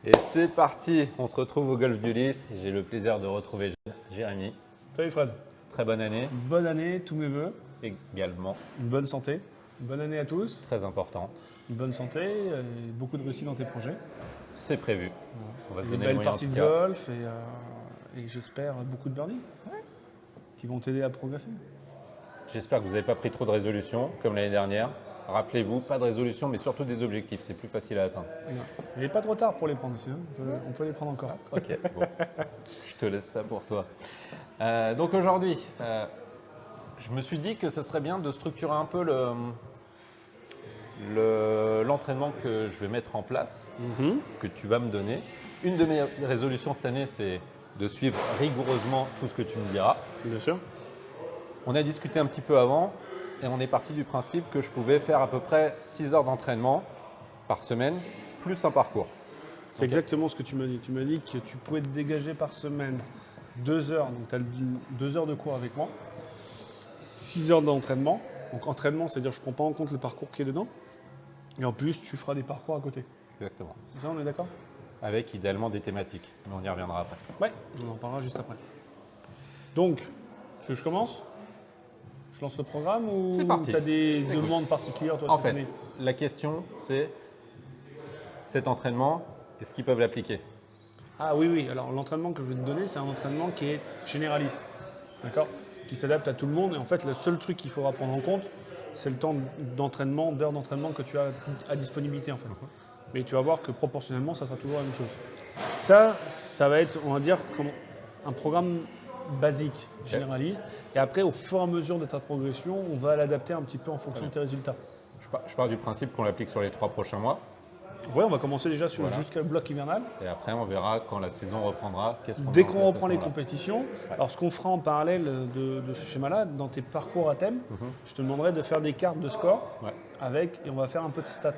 Et c'est parti, on se retrouve au Golf d'Ulysse. J'ai le plaisir de retrouver Jérémy. Salut Fred. Très bonne année. Bonne année, tous mes voeux. Également, Une bonne santé. Une bonne année à tous. très important. Une bonne santé, et beaucoup de réussite dans tes projets. C'est prévu. On va se Une donner les belle moyens en partie tout de cas. golf et j'espère beaucoup de birdies qui vont t'aider à progresser. J'espère que vous n'avez pas pris trop de résolutions comme l'année dernière. Rappelez-vous, pas de résolution, mais surtout des objectifs. C'est plus facile à atteindre. Il n'est pas trop tard pour les prendre aussi. Hein. On peut les prendre encore. Ok, bon. Je te laisse ça pour toi. Donc aujourd'hui, je me suis dit que ce serait bien de structurer un peu l'entraînement que je vais mettre en place, que tu vas me donner. Une de mes résolutions cette année, c'est de suivre rigoureusement tout ce que tu me diras. Bien sûr. On a discuté un petit peu avant et on est parti du principe que je pouvais faire à peu près 6 heures d'entraînement par semaine, plus un parcours. C'est exactement ce que tu m'as dit. Tu m'as dit que tu pouvais te dégager par semaine 2 heures. Donc tu as 2 heures de cours avec moi, 6 heures d'entraînement. Donc entraînement, c'est-à-dire je ne prends pas en compte le parcours qui est dedans. Et en plus, tu feras des parcours à côté. Exactement. C'est ça, on est d'accord? Avec idéalement des thématiques, mais on y reviendra après. Ouais, on en parlera juste après. Donc, est-ce que je commence? Je lance le programme ou C'est parti. tu as des Écoute. demandes particulières toi En cette fait, année? la question c'est cet entraînement, est-ce qu'ils peuvent l'appliquer? Ah oui. Alors l'entraînement que je vais te donner, c'est un entraînement qui est généraliste. D'accord? Qui s'adapte à tout le monde. Et en fait, le seul truc qu'il faudra prendre en compte, c'est le temps d'entraînement, d'heures d'entraînement que tu as à disponibilité en fait. Mais tu vas voir que proportionnellement, ça sera toujours la même chose. Ça va être, on va dire, comme un programme basique, généraliste. Et après, au fur et à mesure de ta progression, on va l'adapter un petit peu en fonction de tes résultats. Je pars du principe qu'on l'applique sur les 3 prochains mois. Ouais, on va commencer déjà Voilà. jusqu'à le bloc hivernal. Et après, on verra quand la saison reprendra. Dès qu'on reprend les compétitions, alors ce qu'on fera en parallèle de ce schéma-là, dans tes parcours à thème, je te demanderai de faire des cartes de score Ouais. avec, et on va faire un peu de stats.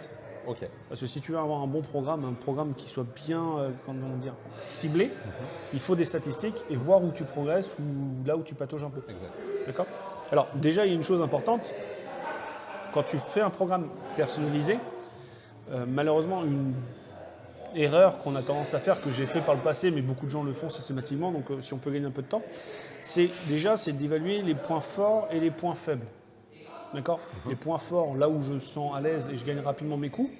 Ok. Parce que si tu veux avoir un bon programme, un programme qui soit bien comment dire, ciblé, il faut des statistiques et voir où tu progresses ou là où tu patauges un peu. Exact. D'accord? Alors déjà, il y a une chose importante. Quand tu fais un programme personnalisé, malheureusement, une erreur qu'on a tendance à faire, que j'ai fait par le passé, mais beaucoup de gens le font systématiquement, donc si on peut gagner un peu de temps, c'est d'évaluer les points forts et les points faibles. D'accord? Les points forts, là où je sens à l'aise et je gagne rapidement mes coups,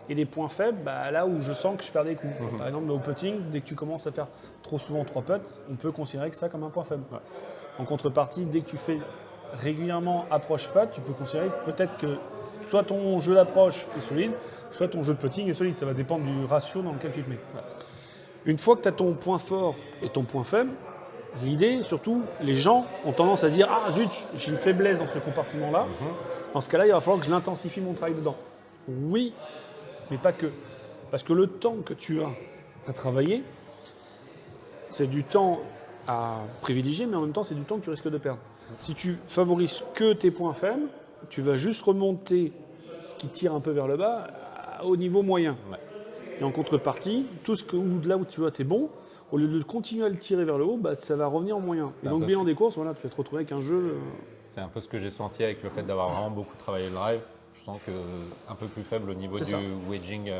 et les points faibles, là où je sens que je perds des coups. Par exemple, au putting, dès que tu commences à faire trop souvent 3 putts, on peut considérer que ça comme un point faible. En contrepartie, dès que tu fais régulièrement approche putt, tu peux considérer que peut-être que soit ton jeu d'approche est solide, soit ton jeu de putting est solide. Ça va dépendre du ratio dans lequel tu te mets. Une fois que tu as ton point fort et ton point faible, l'idée, surtout, les gens ont tendance à se dire « Ah zut, j'ai une faiblesse dans ce compartiment-là. Dans ce cas-là, il va falloir que je l'intensifie mon travail dedans. » Oui, mais pas que. Parce que le temps que tu as à travailler, c'est du temps à privilégier, mais en même temps, c'est du temps que tu risques de perdre. Si tu favorises que tes points faibles, tu vas juste remonter ce qui tire un peu vers le bas au niveau moyen. Ouais. Et en contrepartie, là où tu vois, tu es bon, au lieu de continuer à le tirer vers le haut, ça va revenir en moyen. Et donc, bilan des courses, voilà, tu vas te retrouver avec un jeu. C'est un peu ce que j'ai senti avec le fait d'avoir vraiment beaucoup travaillé le drive. Je sens que un peu plus faible au niveau C'est du ça. wedging,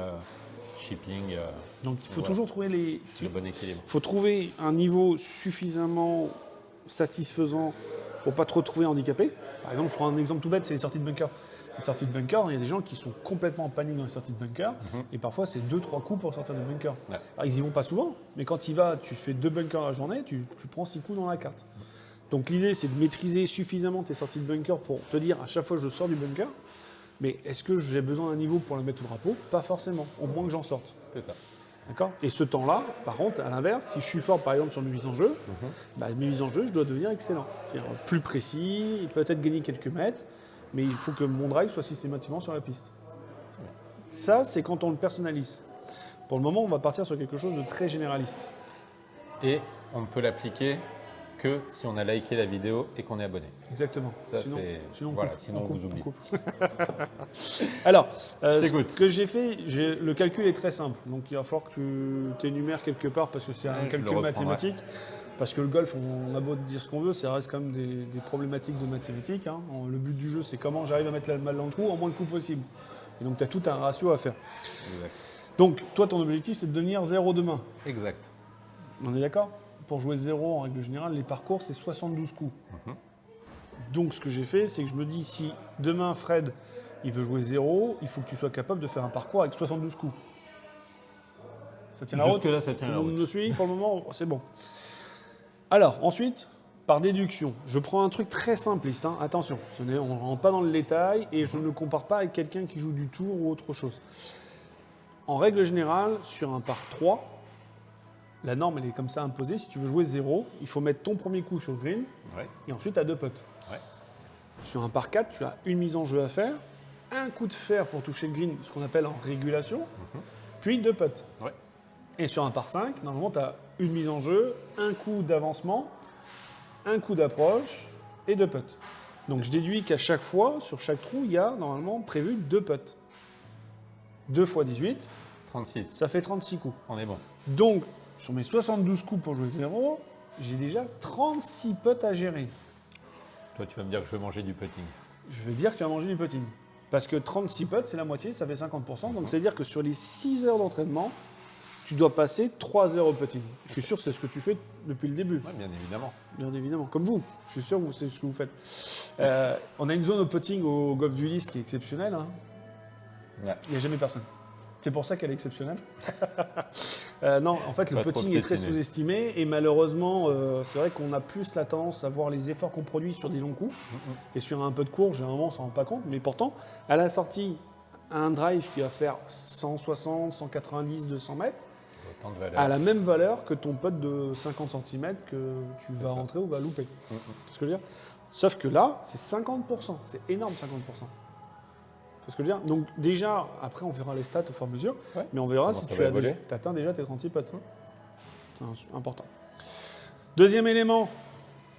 chipping, Donc, il faut voilà. toujours trouver le bon équilibre. faut trouver un niveau suffisamment satisfaisant pour ne pas te retrouver handicapé. Par exemple, je prends un exemple tout bête, c'est les sorties de bunker. Les sorties de bunker, il y a des gens qui sont complètement en panique dans les sorties de bunker, et parfois c'est 2-3 coups pour sortir de bunker. Ouais. Alors, ils y vont pas souvent, mais quand il va, tu fais 2 bunkers à la journée, tu prends 6 coups dans la carte. Donc l'idée, c'est de maîtriser suffisamment tes sorties de bunker pour te dire à chaque fois que je sors du bunker, mais est-ce que j'ai besoin d'un niveau pour la mettre au drapeau? Pas forcément, au moins que j'en sorte. C'est ça. D'accord? Et ce temps-là, par contre, à l'inverse, si je suis fort par exemple sur mes mises en jeu, mes mises en jeu, je dois devenir excellent. C'est-à-dire plus précis, peut-être gagner quelques mètres, mais il faut que mon drive soit systématiquement sur la piste. Ça, c'est quand on le personnalise. Pour le moment, on va partir sur quelque chose de très généraliste. Et on ne peut l'appliquer que si on a liké la vidéo et qu'on est abonné. Exactement. Ça, c'est. Sinon, Voilà, coupe, sinon on coupe, vous oublie. coupe. Alors, t'écoute. ce que j'ai fait, le calcul est très simple. Donc, il va falloir que tu énumères quelque part parce que c'est un je le calcul reprendrai. mathématique. Parce que le golf, on a beau dire ce qu'on veut, ça reste quand même des problématiques de mathématiques. Hein. Le but du jeu, c'est comment j'arrive à mettre la balle dans le trou en moins de coups possible. Et donc, tu as tout un ratio à faire. Exact. Donc, toi, ton objectif, c'est de devenir 0 demain. Exact. On est d'accord? Pour jouer 0, en règle générale, les parcours, c'est 72 coups. Donc, ce que j'ai fait, c'est que je me dis, si demain, Fred, il veut jouer 0, il faut que tu sois capable de faire un parcours avec 72 coups. Ça tient la route? Jusque-là, ça tient la Tout le route. monde me suit pour le moment? C'est bon. Alors, ensuite, par déduction, je prends un truc très simpliste. Hein. Attention, on ne rentre pas dans le détail et je ne compare pas avec quelqu'un qui joue du tour ou autre chose. En règle générale, sur un par 3, la norme elle est comme ça imposée. Si tu veux jouer 0, il faut mettre ton premier coup sur le green Ouais. et ensuite tu as 2 putts. Ouais. Sur un par 4, tu as une mise en jeu à faire, un coup de fer pour toucher le green, ce qu'on appelle en régulation, puis 2 putts. Ouais. Et sur un par 5, normalement, tu as une mise en jeu, un coup d'avancement, un coup d'approche et 2 putts. Donc je déduis qu'à chaque fois, sur chaque trou, il y a normalement prévu 2 putts. 2 x 18, 36. ça fait 36 coups. On est bon. Donc, sur mes 72 coups pour jouer 0, j'ai déjà 36 putts à gérer. Toi, tu vas me dire que je vais manger du putting. Je vais dire que tu vas manger du putting. Parce que 36 putts, c'est la moitié, ça fait 50%. Donc, c'est-à-dire que sur les 6 heures d'entraînement, tu dois passer 3 heures au putting. Je suis sûr que c'est ce que tu fais depuis le début. Oui, bien évidemment. Bien évidemment, comme vous. Je suis sûr que c'est ce que vous faites. On a une zone au putting au golf du Lys qui est exceptionnelle. Hein. Ouais. Il n'y a jamais personne. C'est pour ça qu'elle est exceptionnelle. Non, en fait, le Pas trop putting est très piétiner. sous-estimé et malheureusement, c'est vrai qu'on a plus la tendance à voir les efforts qu'on produit sur des longs coups et sur un peu de court, généralement, on s'en rend pas compte. Mais pourtant, à la sortie, un drive qui va faire 160, 190, 200 mètres Autant de valeur. a la même valeur que ton putt de 50 cm que tu vas ça. rentrer ou vas louper. C'est ce que je veux dire. Sauf que là, c'est 50%. C'est énorme, 50%. C'est ce que je veux dire. Donc déjà, après, on verra les stats au fur et à mesure. Ouais. Mais on verra Comment si ça tu va as évoluer. atteint déjà tes 36 putts. C'est important. Deuxième élément,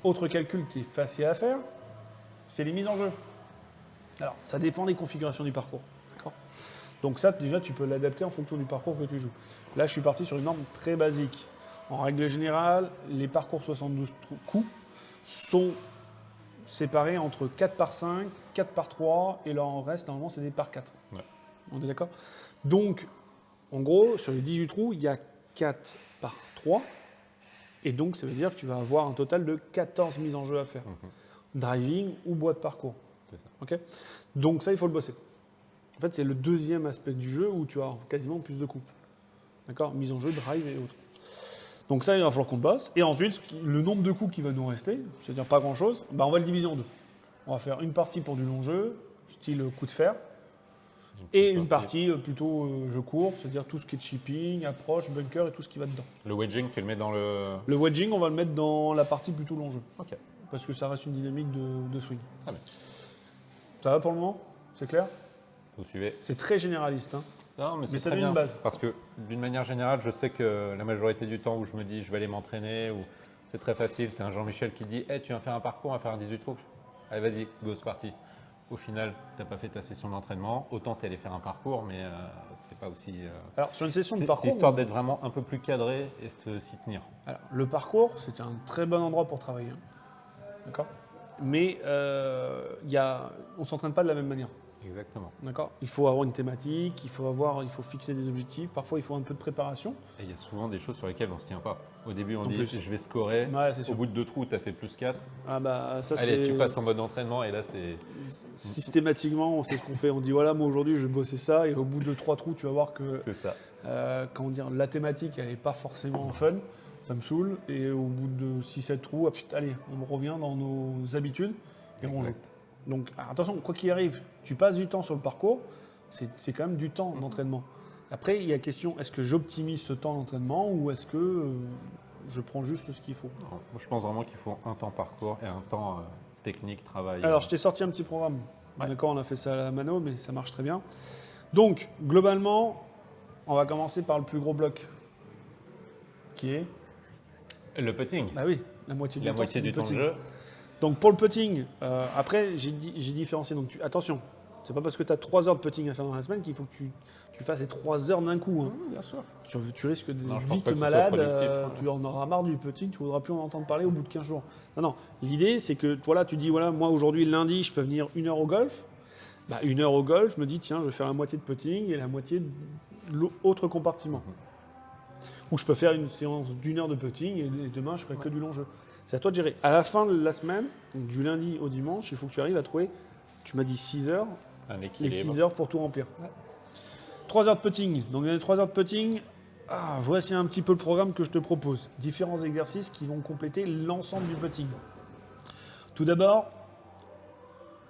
autre calcul qui est facile à faire, c'est les mises en jeu. Alors, ça dépend des configurations du parcours. D'accord. Donc ça, déjà, tu peux l'adapter en fonction du parcours que tu joues. Là, je suis parti sur une norme très basique. En règle générale, les parcours 72 coups sont séparés entre 4 par 5, 4 par 3, et là, en reste, normalement, c'est des par 4. Ouais. On est d'accord? Donc, en gros, sur les 18 trous, il y a 4 par 3, et donc, ça veut dire que tu vas avoir un total de 14 mises en jeu à faire. Driving ou bois de parcours. C'est ça. Ok. Donc ça, il faut le bosser. En fait, c'est le deuxième aspect du jeu où tu as quasiment plus de coups. D'accord? Mise en jeu, drive et autres. Donc ça, il va falloir qu'on le bosse. Et ensuite, le nombre de coups qui va nous rester, c'est-à-dire pas grand-chose, on va le diviser en deux. On va faire une partie pour du long jeu, style coup de fer, et une partie plutôt jeu court, c'est-à-dire tout ce qui est chipping, approche, bunker et tout ce qui va dedans. Le wedging, tu le mets dans le. Le wedging, on va le mettre dans la partie plutôt long jeu, Ok. parce que ça reste une dynamique de swing. Très bien. Ça va pour le moment? C'est clair? Vous suivez. C'est très généraliste. Hein. Non, mais c'est ça très donne bien. une base. Parce que d'une manière générale, je sais que la majorité du temps où je me dis je vais aller m'entraîner, ou c'est très facile, tu as un Jean-Michel qui dit hey, tu viens faire un parcours, on va faire un 18 trous. Allez, vas-y, go, c'est parti. Au final, tu n'as pas fait ta session d'entraînement. Autant tu es allé faire un parcours, mais c'est pas aussi. Alors, sur une session de C'est parcours, histoire d'être vraiment un peu plus cadré et s'y tenir. alors, le parcours, c'est un très bon endroit pour travailler. Hein. D'accord? Mais on ne s'entraîne pas de la même manière. Exactement. D'accord? Il faut avoir une thématique, il faut fixer des objectifs, parfois il faut un peu de préparation. Et il y a souvent des choses sur lesquelles on ne se tient pas. Au début, on En dit plus. je vais scorer. Ouais, c'est Au sûr. bout de 2 trous, tu as fait plus 4. Ah bah ça Allez, c'est tu passes en mode entraînement et là, c'est. systématiquement, c'est ce qu'on fait. On dit voilà, moi aujourd'hui je vais bosser ça et au bout de 3 trous, tu vas voir que C'est ça. comment dire, la thématique elle n'est pas forcément fun, ça me saoule et au bout de 6-7 trous, allez, on revient dans nos habitudes et on joue. Exact. Donc attention, quoi qu'il arrive, tu passes du temps sur le parcours, c'est quand même du temps d'entraînement. Après, il y a question, est-ce que j'optimise ce temps d'entraînement ou est-ce que je prends juste ce qu'il faut? Non, moi, je pense vraiment qu'il faut un temps parcours et un temps technique, travail. Alors, je t'ai sorti un petit programme. Ouais. D'accord, on a fait ça à la mano, mais ça marche très bien. Donc, globalement, on va commencer par le plus gros bloc, qui est, Le putting. bah oui, la moitié du La temps, moitié c'est du le temps de putting. jeu. Donc, pour le putting, après, j'ai différencié. Donc, attention, c'est pas parce que tu as 3 heures de putting à faire dans la semaine qu'il faut que tu fasses les 3 heures d'un coup. Hein. Bien sûr. Tu risques d'être Non, je pense vite pas que ce soit malade, productif, ouais. tu en auras marre du putting, tu ne voudras plus en entendre parler au bout de 15 jours. Non, l'idée c'est que voilà, tu dis, voilà, moi aujourd'hui, lundi, je peux venir 1 heure au golf. Bah, 1 heure au golf, je me dis, tiens, je vais faire la moitié de putting et la moitié l'autre compartiment. Ou je peux faire une séance d'1 heure de putting et demain, je ferai que du long jeu. C'est à toi de gérer. À la fin de la semaine, donc du lundi au dimanche, il faut que tu arrives à trouver, tu m'as dit 6 heures, Un les équilibre. 6 heures pour tout remplir. Ouais. 3 heures de putting. Donc dans les 3 heures de putting, voici un petit peu le programme que je te propose. Différents exercices qui vont compléter l'ensemble du putting. Tout d'abord,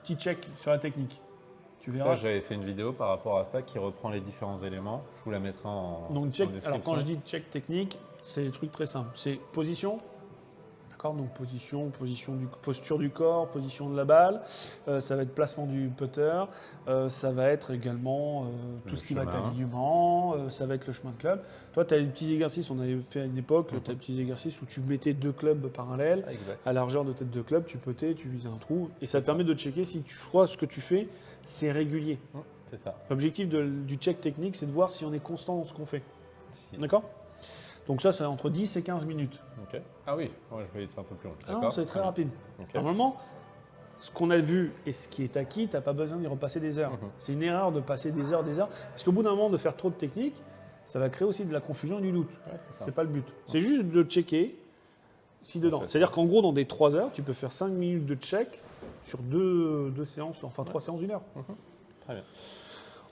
petit check sur la technique. Tu Ça, verras. j'avais fait une vidéo par rapport à ça qui reprend les différents éléments. Je vous la mettrai en, Donc en check. description. Alors quand je dis check technique, c'est des trucs très simples. C'est position. D'accord, donc posture du corps, position de la balle, ça va être placement du putter, ça va être également tout Le ce qui va être chemin. alignement, ça va être le chemin de club. Toi, tu as des petits exercices, on avait fait à une époque, tu as des petits exercices où tu mettais 2 clubs parallèles, Ah, exact. à largeur de tête de club, tu putais, tu visais un trou, et ça te ça. permet de checker si tu vois ce que tu fais, c'est régulier. C'est ça. L'objectif du check technique, c'est de voir si on est constant dans ce qu'on fait. Si. D'accord? Donc ça, c'est entre 10 et 15 minutes. Ok. Ah oui, moi je voyais ça un peu plus long. Ah non, D'accord. c'est très rapide. Ok. Normalement, ce qu'on a vu et ce qui est acquis, tu n'as pas besoin d'y repasser des heures. C'est une erreur de passer des heures. Parce qu'au bout d'un moment, de faire trop de technique, ça va créer aussi de la confusion et du doute. Ouais, c'est ça. C'est pas le but. C'est juste de checker si dedans. c'est C'est-à-dire qu'en gros, dans des 3 heures, tu peux faire 5 minutes de check sur deux séances, enfin 3 séances d'une heure. Très bien.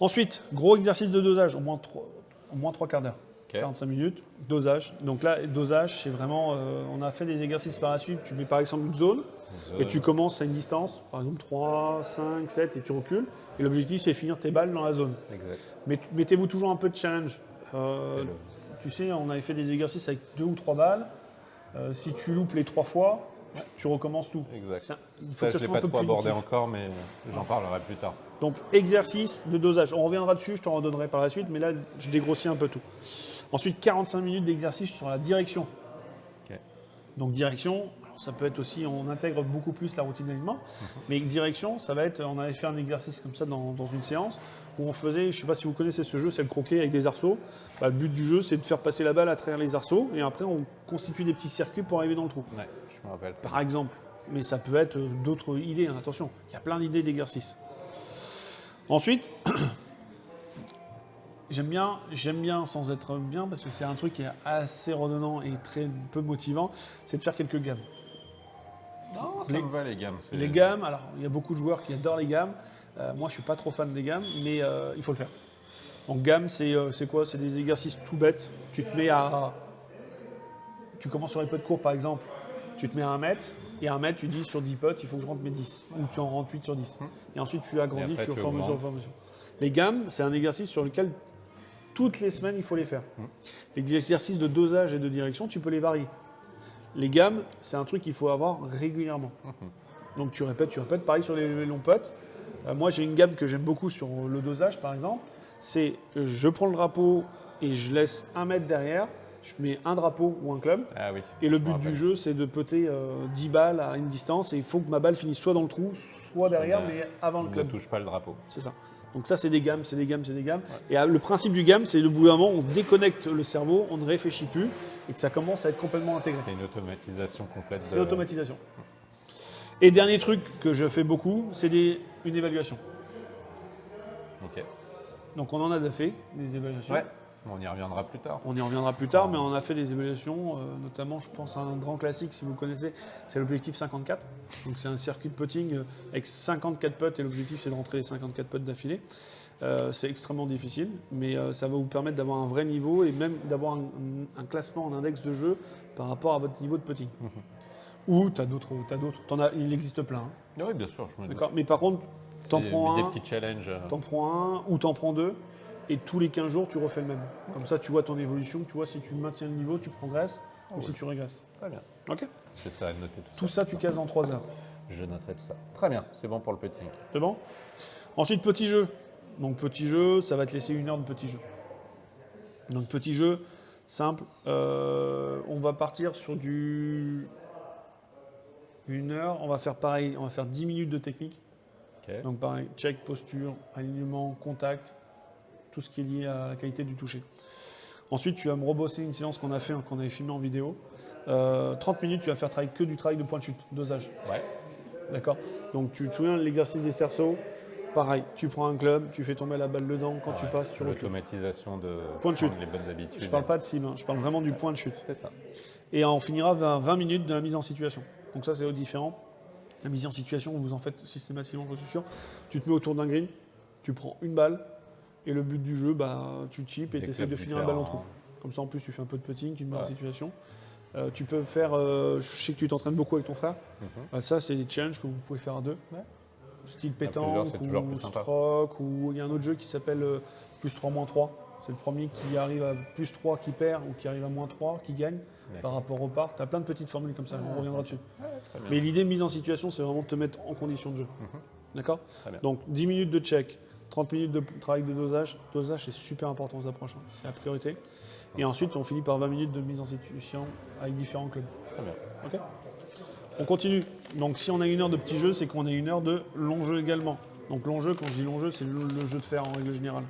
Ensuite, gros exercice de dosage, au moins 3 quarts d'heure. Ok. 45 minutes, dosage. Donc là, dosage, c'est vraiment. On a fait des exercices par la suite. Tu mets par exemple une zone et tu commences à une distance, par exemple 3, 5, 7 et tu recules. Et l'objectif, c'est finir tes balles dans la zone. Exact. Mettez-vous toujours un peu de challenge. Fais-le. Tu sais, on avait fait des exercices avec 2 ou 3 balles. Si tu loupes les 3 fois, tu recommences tout. Exact. Il faut Ça, que je ça l'ai soit un pas peu trop abordé punitif. encore, mais j'en parlerai plus tard. Donc, exercice de dosage. On reviendra dessus, je t'en redonnerai par la suite, mais là, je dégrossis un peu tout. Ensuite, 45 minutes d'exercice sur la direction. Ok. Donc, direction, alors ça peut être aussi, on intègre beaucoup plus la routine d'alignement, mais direction, ça va être, on avait fait un exercice comme ça dans une séance où on faisait, je ne sais pas si vous connaissez ce jeu, c'est le croquet avec des arceaux. Bah, le but du jeu, c'est de faire passer la balle à travers les arceaux et après, on constitue des petits circuits pour arriver dans le trou. Ouais, je me rappelle. Par exemple. Mais ça peut être d'autres idées, hein, attention. Il y a plein d'idées d'exercices. Ensuite, j'aime bien sans être bien, parce que c'est un truc qui est assez redondant et très peu motivant, c'est de faire quelques gammes. Non, ça Les- me va les gammes. Les gammes, alors il y a beaucoup de joueurs qui adorent les gammes. Moi, je ne suis pas trop fan des gammes, mais il faut le faire. Donc gamme, c'est quoi? C'est des exercices tout bêtes. Tu te mets à... Tu commences sur les putts courts, par exemple. Tu te mets à 1 mètre, et à 1 mètre, tu dis sur 10 putts, il faut que je rentre mes 10. Ou tu en rentres 8 sur 10. Et ensuite, tu agrandis, Et après, tu tu fur et à mesure, augmentes. au fur et à mesure. Les gammes, c'est un exercice sur lequel toutes les semaines, il faut les faire. Les exercices de dosage et de direction, tu peux les varier. Les gammes, c'est un truc qu'il faut avoir régulièrement. Donc tu répètes. Pareil sur les longs putts. Moi, j'ai une gamme que j'aime beaucoup sur le dosage, par exemple. C'est je prends le drapeau et je laisse 1 mètre derrière. Je mets un drapeau ou un club. Ah oui. Et le je me but rappelle. du jeu, c'est de putter 10 balles à une distance. Et il faut que ma balle finisse soit dans le trou, soit derrière, mais avant le On club. ne touche pas le drapeau. C'est ça. Donc ça, c'est des gammes. Et le principe du gamme, c'est au bout d'un moment, on déconnecte le cerveau, on ne réfléchit plus et que ça commence à être complètement intégré. C'est une automatisation complète. C'est l'automatisation. Et dernier truc que je fais beaucoup, c'est une évaluation. Ok. Donc on en a fait des évaluations. Ouais. On y reviendra plus tard. On y reviendra plus tard, mais on a fait des évaluations, notamment je pense à un grand classique, si vous connaissez, c'est l'objectif 54. Donc c'est un circuit de putting avec 54 putts et l'objectif c'est de rentrer les 54 putts d'affilée. C'est extrêmement difficile, mais ça va vous permettre d'avoir un vrai niveau et même d'avoir un classement en index de jeu par rapport à votre niveau de putting. Ou tu as d'autres. Il existe plein. Hein. Oui, bien sûr, je me doute. D'accord. Mais par contre, t'en Des- prends Des un. petits challenges. T'en prends un ou t'en prends 2 et tous les 15 jours tu refais le même. Comme ça tu vois ton évolution, tu vois si tu maintiens le niveau, tu progresses ou si tu régresses. Très bien. Ok. C'est ça, noter tout Tout ça. ça tu cases en 3 heures. Je noterai tout ça. Très bien, c'est bon pour le putting. C'est bon? Ensuite petit jeu. Donc petit jeu, ça va te laisser 1 heure de petit jeu. Donc petit jeu, simple. On va partir sur du 1 heure, on va faire pareil, on va faire 10 minutes de technique. Ok. Donc pareil, check, posture, alignement, contact, tout ce qui est lié à la qualité du toucher. Ensuite, tu vas me rebosser une séance qu'on a fait, qu'on avait filmé en vidéo. 30 minutes, tu vas faire que du travail de point de chute, dosage. Ouais. D'accord. Donc tu te souviens de l'exercice des cerceaux, pareil, tu prends un club, tu fais tomber la balle dedans, quand tu passes, tu recules. L'automatisation de Point de chute. prendre les bonnes habitudes. Je parle pas de cible, je parle vraiment du point de chute. C'est ça. Et on finira 20 minutes de la mise en situation. Donc ça, c'est différent. La mise en situation, vous en faites systématiquement, je suis sûr. Tu te mets autour d'un green, tu prends une balle, et le but du jeu, tu chips et tu essaies de finir la balle en trou. Comme ça, en plus, tu fais un peu de putting, tu te mets en situation. Tu peux faire, je sais que tu t'entraînes beaucoup avec ton frère. Ça, c'est des challenges que vous pouvez faire à deux. Style pétanque ou stroke, ou il y a un autre jeu qui s'appelle plus 3-3. C'est le premier qui arrive à plus 3 qui perd ou qui arrive à moins 3 qui gagne par rapport au par. Tu as plein de petites formules comme ça, on reviendra dessus. Mais l'idée de mise en situation, c'est vraiment de te mettre en condition de jeu. D'accord ? Donc 10 minutes de check, 30 minutes de travail de dosage. Dosage, c'est super important aux approches, c'est la priorité. Et ensuite, on finit par 20 minutes de mise en situation avec différents clubs. Très bien. Ok ? On continue. Donc si on a 1 heure de petit jeu, c'est qu'on a 1 heure de long jeu également. Donc long jeu, quand je dis long jeu, c'est le jeu de fer en règle générale.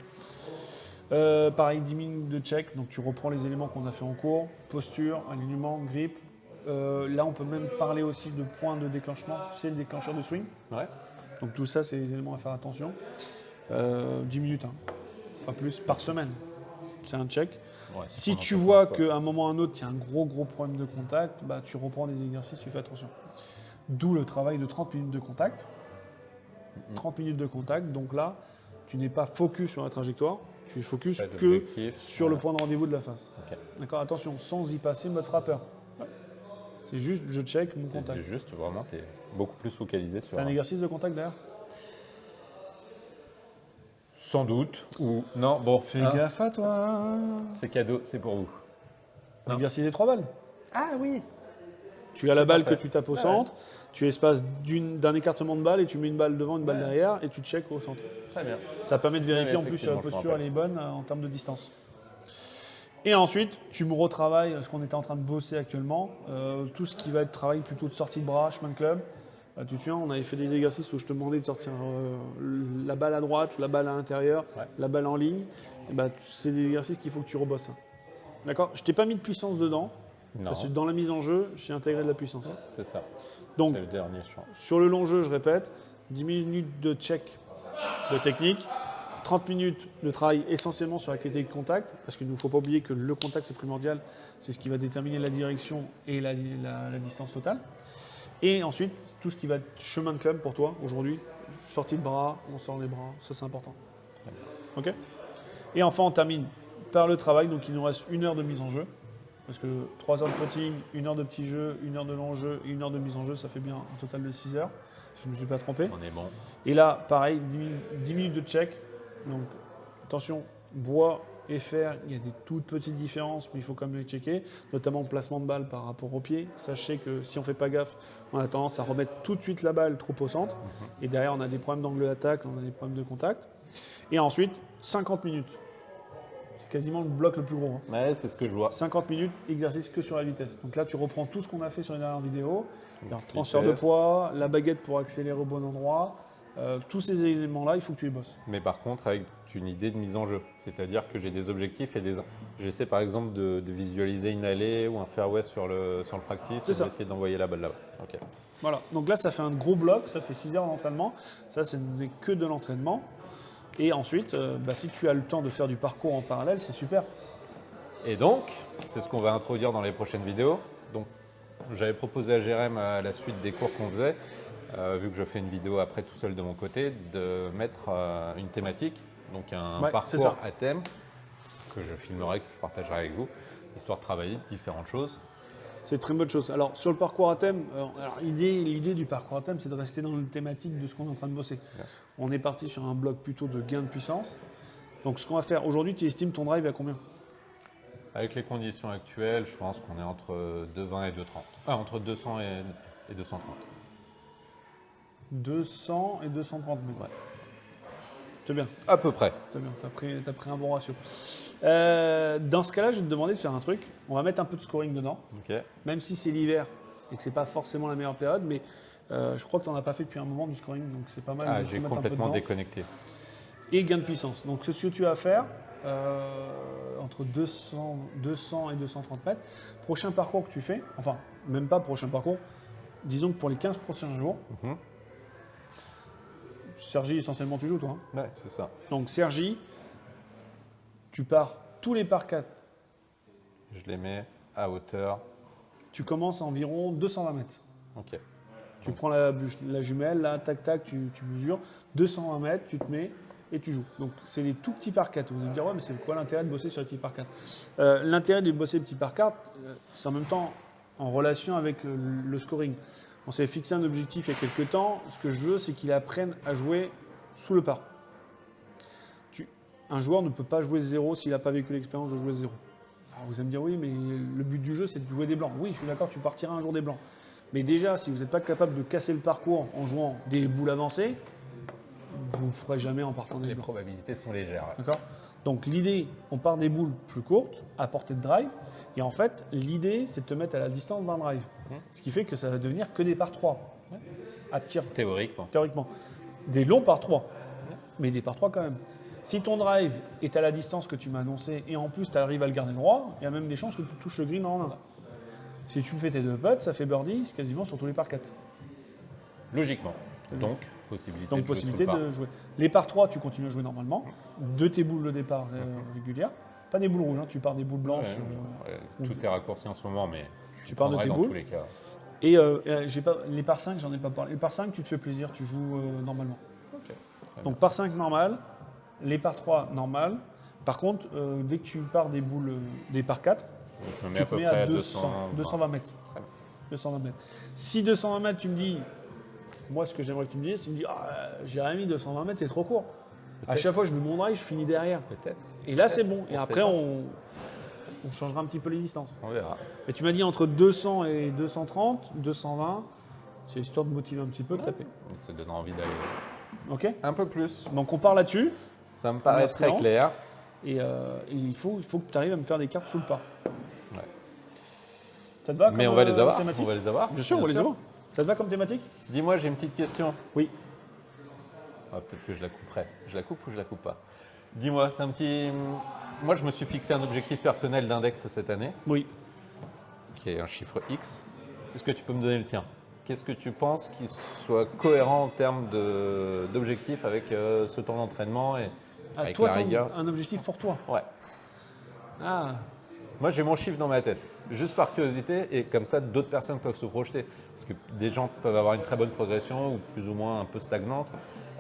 Pareil, 10 minutes de check, donc tu reprends les éléments qu'on a fait en cours, posture, alignement, grip. Là, on peut même parler aussi de points de déclenchement, tu sais, le déclencheur de swing. Ouais. Donc tout ça, c'est des éléments à faire attention. 10 minutes, pas plus, par semaine. C'est un check. Ouais, si tu vois qu'à un moment ou à un autre, il y a un gros problème de contact, tu reprends des exercices, tu fais attention. D'où le travail de 30 minutes de contact. 30 minutes de contact, donc là, tu n'es pas focus sur la trajectoire, tu es focus que sur le point de rendez-vous de la face. Okay. D'accord, attention, sans y passer mode frappeur. C'est juste, je check mon contact. C'est juste, vraiment, tu es beaucoup plus focalisé sur... T'as un exercice de contact d'ailleurs ? Sans doute, ou... Non, bon... Fais gaffe à toi. C'est cadeau, c'est pour vous. L'exercice des 3 balles. Ah oui. Tu as la balle que tu tapes au centre, tu espaces d'un écartement de balle et tu mets une balle devant, une balle derrière et tu check au centre. Très bien. Ça permet de vérifier en plus si la posture elle est bonne en termes de distance. Et ensuite, tu me retravailles ce qu'on était en train de bosser actuellement, tout ce qui va être travail plutôt de sortie de bras, chemin de club. Tu te souviens, on avait fait des exercices où je te demandais de sortir la balle à droite, la balle à l'intérieur, la balle en ligne. C'est des exercices qu'il faut que tu rebosses. D'accord ? Je t'ai pas mis de puissance dedans. Non. Parce que dans la mise en jeu, j'ai intégré de la puissance. C'est ça. Donc, c'est le dernier champ. Sur le long jeu, je répète, 10 minutes de check de technique, 30 minutes de travail essentiellement sur la qualité de contact, parce qu'il ne faut pas oublier que le contact, c'est primordial, c'est ce qui va déterminer la direction et la distance totale. Et ensuite, tout ce qui va être chemin de club pour toi, aujourd'hui, sortie de bras, on sort les bras, ça c'est important. Ok ? Et enfin, on termine par le travail, donc il nous reste 1 heure de mise en jeu. Parce que 3 heures de putting, 1 heure de petit jeu, 1 heure de long jeu et 1 heure de mise en jeu, ça fait bien un total de 6 heures, si je ne me suis pas trompé. On est bon. Et là, pareil, 10 minutes de check. Donc, attention, bois et fer, il y a des toutes petites différences, mais il faut quand même les checker, notamment le placement de balle par rapport au pied. Sachez que si on ne fait pas gaffe, on a tendance à remettre tout de suite la balle trop au centre. Et derrière, on a des problèmes d'angle d'attaque, on a des problèmes de contact. Et ensuite, 50 minutes. Quasiment le bloc le plus gros. Ouais, c'est ce que je vois. 50 minutes, exercice que sur la vitesse. Donc là, tu reprends tout ce qu'on a fait sur les dernières vidéos. Transfert de poids, la baguette pour accélérer au bon endroit. Tous ces éléments-là, il faut que tu les bosses. Mais par contre, avec une idée de mise en jeu. C'est-à-dire que j'ai des objectifs et j'essaie par exemple de visualiser une allée ou un fairway sur le practice et d'essayer d'envoyer la balle là-bas. Okay. Voilà. Donc là, ça fait un gros bloc. Ça fait 6 heures d'entraînement. Ça, ce n'est que de l'entraînement. Et ensuite, si tu as le temps de faire du parcours en parallèle, c'est super. Et donc, c'est ce qu'on va introduire dans les prochaines vidéos. Donc, j'avais proposé à Jérém, à la suite des cours qu'on faisait, vu que je fais une vidéo après tout seul de mon côté, de mettre une thématique, donc un parcours à thème, que je filmerai, que je partagerai avec vous, histoire de travailler différentes choses. C'est une très bonne chose. Alors, sur le parcours à thème, l'idée du parcours à thème, c'est de rester dans la thématique de ce qu'on est en train de bosser. Merci. On est parti sur un bloc plutôt de gain de puissance. Donc, ce qu'on va faire aujourd'hui, tu estimes ton drive à combien ? Avec les conditions actuelles, je pense qu'on est entre 2,20 et 2,30. Entre 200 et 230. 200 et 230 mètres. Ouais. C'est bien. À peu près. C'est bien, t'as pris un bon ratio. Dans ce cas-là, je vais te demander de faire un truc. On va mettre un peu de scoring dedans. Okay. Même si c'est l'hiver et que c'est pas forcément la meilleure période, mais je crois que tu n'en as pas fait depuis un moment du scoring, donc c'est pas mal. J'ai complètement déconnecté. Et gain de puissance. Donc ce que tu as à faire, entre 200 et 230 mètres, prochain parcours que tu fais, enfin, même pas prochain parcours, disons que pour les 15 prochains jours, Sergi, essentiellement, tu joues, toi. Hein. Ouais, c'est ça. Donc, Sergi, tu pars tous les par 4. Je les mets à hauteur. Tu commences à environ 220 mètres. Ok. Tu prends la jumelle, là, tac, tac, tu mesures. 220 mètres, tu te mets et tu joues. Donc, c'est les tout petits par 4. Vous allez me dire, ouais, mais c'est quoi l'intérêt de bosser sur les petits par 4 L'intérêt de bosser les petits par 4, c'est en même temps en relation avec le scoring. On s'est fixé un objectif il y a quelques temps. Ce que je veux, c'est qu'il apprenne à jouer sous le par. Un joueur ne peut pas jouer 0 s'il n'a pas vécu l'expérience de jouer 0. Alors vous allez me dire, oui, mais le but du jeu, c'est de jouer des blancs. Oui, je suis d'accord, tu partiras un jour des blancs. Mais déjà, si vous n'êtes pas capable de casser le parcours en jouant des boules avancées, vous ne le ferez jamais en partant des Les blancs. probabilités sont légères. Ouais. D'accord ? Donc l'idée, on part des boules plus courtes, à portée de drive. Et en fait, l'idée, c'est de te mettre à la distance d'un drive. Ce qui fait que ça va devenir que des par 3 à tir. Théoriquement. Théoriquement. Des longs par 3, mais des par 3 quand même. Si ton drive est à la distance que tu m'as annoncé et en plus tu arrives à le garder droit, il y a même des chances que tu touches le green en main. Si tu fais tes 2 putts, ça fait birdie quasiment sur tous les par 4. Logiquement. Donc, possibilité, Donc de, possibilité jouer sous de jouer. Les par 3, tu continues à jouer normalement. De tes boules de départ régulières. Pas des boules rouges, hein, tu pars des boules le blanches. par. Ouais, tout est raccourci en ce moment, mais Tu pars de prendrai tes dans boules. tous les cas. Et j'ai pas, les par 5, j'en ai pas parlé. Les par 5, tu te fais plaisir, tu joues normalement. Ok. Très Donc par 5 normal, les par 3 normal. Par contre, dès que tu pars des boules des par 4, bien. Je me mets tu à te peu mets près à à 220 mètres. Très bien. 220 mètres. Si 220 mètres, tu me dis, moi ce que j'aimerais que tu me dises, tu me dis, Jérémy, 220 mètres, c'est trop court. À chaque fois que je mets mon drive, je finis derrière. Peut-être. Et là, c'est bon. Et On après, sait pas. on changera un petit peu les distances. On verra. Mais tu m'as dit entre 200 et 230, 220, c'est histoire de motiver un petit peu, de taper. Ça donne envie d'aller Ok. un peu plus. Donc on part là-dessus. Ça me paraît Première très séance. clair. Et il faut que tu arrives à me faire des cartes sous le pas. Ouais. Ça te va Mais comme, on va les avoir. thématique On va les avoir. Bien sûr, on va les avoir. Ça te va comme thématique? Dis-moi, j'ai une petite question. Oui. Ah, peut-être que je la couperai. Je la coupe ou je la coupe pas? Dis-moi, t'as un petit. Moi, je me suis fixé un objectif personnel d'index cette année, Oui. qui est un chiffre X. Est-ce que tu peux me donner le tien? Qu'est-ce que tu penses qui soit cohérent en termes d'objectif avec ce temps d'entraînement et avec Toi, la t'as rigueur? un objectif pour toi. Ouais. Ah, Moi, j'ai mon chiffre dans ma tête, juste par curiosité, et comme ça, d'autres personnes peuvent se projeter. Parce que des gens peuvent avoir une très bonne progression, ou plus ou moins un peu stagnante,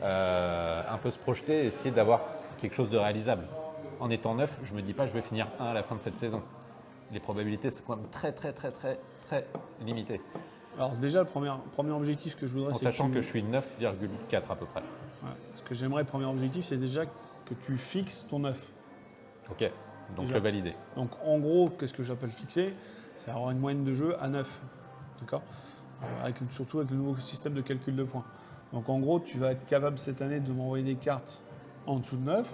un peu se projeter et essayer d'avoir quelque chose de réalisable. En étant neuf, je ne me dis pas je vais finir 1 à la fin de cette saison. Les probabilités, c'est quand même très, très, très, très, très limité. alors déjà, le premier objectif que je voudrais, En c'est sachant que que je suis 9,4 à peu près. Ouais. Ce que j'aimerais, le premier objectif, c'est déjà que tu fixes ton 9. Ok, donc Déjà. le valider. Donc en gros, qu'est-ce que j'appelle fixer? C'est avoir une moyenne de jeu à 9. D'accord? Surtout avec le nouveau système de calcul de points. Donc en gros, tu vas être capable cette année de m'envoyer des cartes en dessous de 9,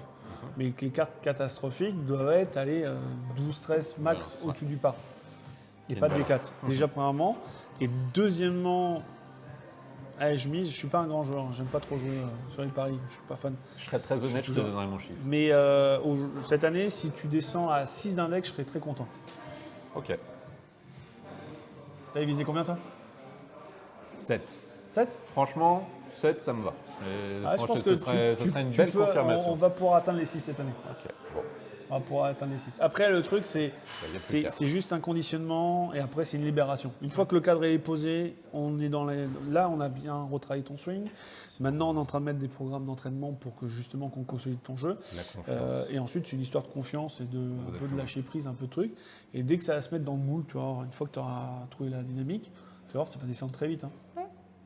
mais que les cartes catastrophiques doivent être allez, 12-13 max Ouais. au-dessus du par. Et Une pas de balance. déclate. Déjà premièrement. Et deuxièmement, je mise, je suis pas un grand joueur, j'aime pas trop jouer sur les paris, je suis pas fan. Je serais très honnête, je te toujours- donnerai mon chiffre. Mais cette année, si tu descends à 6 d'index, je serais très content. Ok, T'avais visé combien toi? 7. 7? Franchement, 7, ça me va. Je pense que ce serait une belle confirmation. on va pouvoir atteindre les 6 cette année. Ok, bon. On va pouvoir atteindre les 6. Après, le truc, Il y a plus qu'à. c'est juste un conditionnement et après, c'est une libération. Une fois que le cadre est posé, on est là, on a bien retravaillé ton swing. Maintenant, on est en train de mettre des programmes d'entraînement pour que justement qu'on consolide ton jeu. La confiance. Et ensuite, c'est une histoire de confiance et un peu de Exactement. lâcher prise, un peu de truc. Et dès que ça va se mettre dans le moule, tu vois, une fois que tu auras trouvé la dynamique, tu vas voir, ça va descendre très vite. Hein.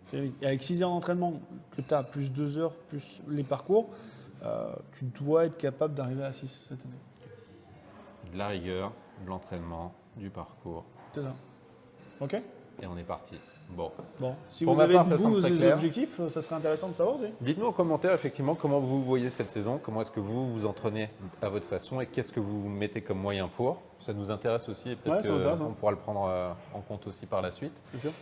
Très vite. Et avec 6 heures d'entraînement que tu as, plus 2 heures, plus les parcours, tu dois être capable d'arriver à 6 cette année. De la rigueur, de l'entraînement, du parcours. C'est ça. Ok? Et on est parti. Bon. Bon, si Pour vous ma avez part, ça semble vous très des clair. objectifs, ça serait intéressant de savoir aussi. Dites-nous en commentaire effectivement comment vous voyez cette saison, comment est-ce que vous vous entraînez à votre façon et qu'est-ce que vous mettez comme moyen pour. Ça nous intéresse aussi et Ouais, peut-être ça m'intéresse, qu'on hein. pourra le prendre en compte aussi par la suite. Bien sûr.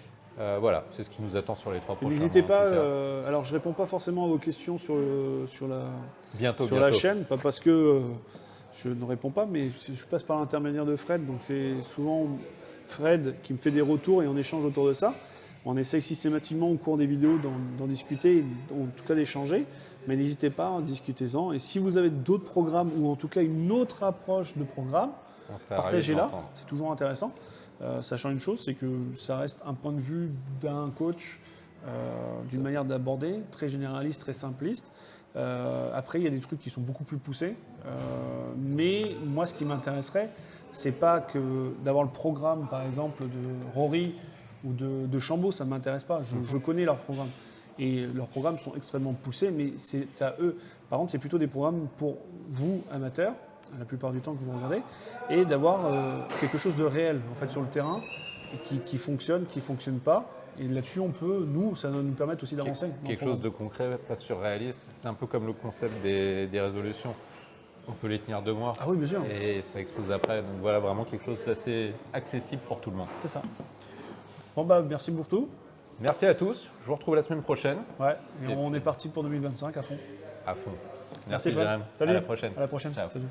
Voilà, c'est ce qui nous attend sur les 3 Et prochains n'hésitez mois, en pas, tout cas. alors je réponds pas forcément à vos questions sur Bientôt, la bientôt. chaîne, pas parce que je ne réponds pas, mais je passe par l'intermédiaire de Fred, donc c'est souvent Fred qui me fait des retours et on échange autour de ça. On essaye systématiquement au cours des vidéos d'en discuter, en tout cas d'échanger, mais n'hésitez pas, discutez-en. Et si vous avez d'autres programmes ou en tout cas une autre approche de programme, On serait ravis de partagez-la, l'entendre. c'est toujours intéressant. Sachant une chose, c'est que ça reste un point de vue d'un coach, d'une manière d'aborder, très généraliste, très simpliste. Après, il y a des trucs qui sont beaucoup plus poussés. Mais moi, ce qui m'intéresserait, c'est pas que d'avoir le programme, par exemple, de Rory ou de Chambaud, ça ne m'intéresse pas. Je connais leurs programmes. Et leurs programmes sont extrêmement poussés, mais c'est à eux. Par contre, c'est plutôt des programmes pour vous, amateurs, la plupart du temps que vous regardez, et d'avoir quelque chose de réel en fait, sur le terrain, qui fonctionne, qui ne fonctionne pas. Et là-dessus, on peut, nous, ça va nous permettre aussi d'avancer. Quelque chose de concret, pas surréaliste. C'est un peu comme le concept des résolutions. On peut les tenir 2 mois Ah oui, bien sûr. et ça explose après. Donc voilà, vraiment quelque chose d'assez accessible pour tout le monde. C'est ça. Bon, bah, merci pour tout. Merci à tous. Je vous retrouve la semaine prochaine. Ouais, et on est parti pour 2025 à fond. À fond. Merci, Merci, Jérôme. Salut. À la prochaine. À la prochaine. Ciao. Salut.